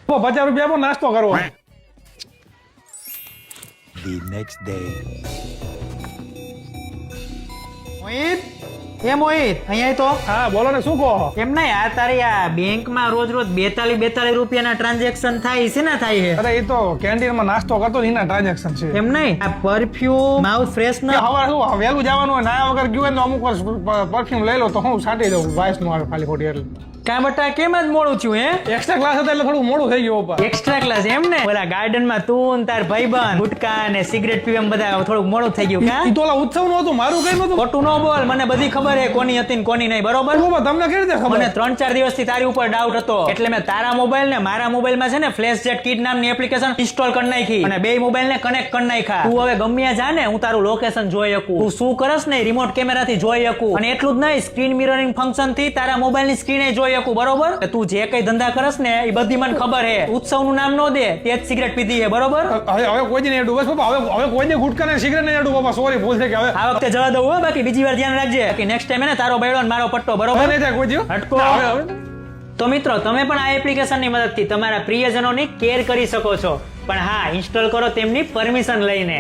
₹50 પર નાસ્તો કરવો. The next day. મોહિત, એ મોહિત, અહીંયા તો હા બોલો ને, શું કહો? એમ નહીં, આ તારી આ બેંકમાં રોજ રોજ 42 રૂપિયાના ટ્રાન્ઝેક્શન થાય છે ને થાય છે? અરે એ તો કેન્ટીનમાં નાસ્તો કરતો ને એના ટ્રાન્ઝેક્શન છે. એમ નહીં, આ પરફ્યુમ માઉથ ફ્રેશનર કે સવારે શું વહેલું જવાનું હોય, નાયા વગર ગયું હોય ને તો અમુક વાર પરફ્યુમ લઈ લો તો હું છાંટી દઉં વાઇસ નું આવે ખાલી ખોટી. એટલે કાં બટા કેમ જ મોડું થયું હે? એક્સ્ટ્રા ક્લાસ હતા એટલે થોડું મોડું થઈ ગયું ઉપર. એક્સ્ટ્રા ક્લાસ એમ ને? ઓલા ગાર્ડનમાં તું ને તાર ભાઈબંધ ગુટકા અને સિગરેટ પીવા બધા થોડુંક મોડું થઈ ગયું ઈ તો ઓલા ઉત્સવ નું હતું, મારું કઈ નતું. ખોટું ન બોલ, મને બધી ખબર હે કોની હતી ને કોની નહીં, બરોબર? બાબા તમને કેવી રીતે ખબર? મને 3-4 દિવસથી તારી ઉપર ડાઉટ હતો, એટલે મેં તારા મોબાઈલ ને મારા મોબાઈલમાં છે ને ફ્લેશજેટ કિડ નામની એપ્લિકેશન ઇન્સ્ટોલ કરી નાખી અને બે મોબાઈલ ને કનેક્ટ કરી નાખ્યા. તું હવે ગમ્યા જા ને, હું તારું લોકેશન જોઈ શકું, તું શું કરસ ને રિમોટ કેમેરાથી જોઈ શકું, અને એટલું જ નહીં, સ્ક્રીન મિરરિંગ ફંક્શન થી તારા મોબાઈલ ની સ્ક્રીને જોઈ શકું, બરોબર? તું જે કઈ ધંધા કરસ ને એ બધી મને ખબર હે. ઉત્સવ નું નામ નો દે, તે જ સિગરેટ પીધી હે, બરોબર? હવે કોઈ નહીં એડું બસ બાપા, હવે કોઈ નહીં ગુટકા ને સિગરેટ નહીં એડું બાપા, સોરી ભૂલ થઈ ગઈ. હવે આ વખતે જવા દઉં હો, બાકી બીજી વાર ધ્યાન રાખજે, બાકી નેક્સ્ટ ટાઈમ ને તારો બૈડો ને મારો પટ્ટો, બરોબર? નહીં થાય કોઈ દિવસ. હટકો. હવે તો મિત્રો, તમે પણ આ એપ્લિકેશનની મદદથી તમારા પ્રિયજનોની કેર કરી શકો છો, પણ હા, ઇન્સ્ટોલ કરો તેમની પરમિશન લઈને.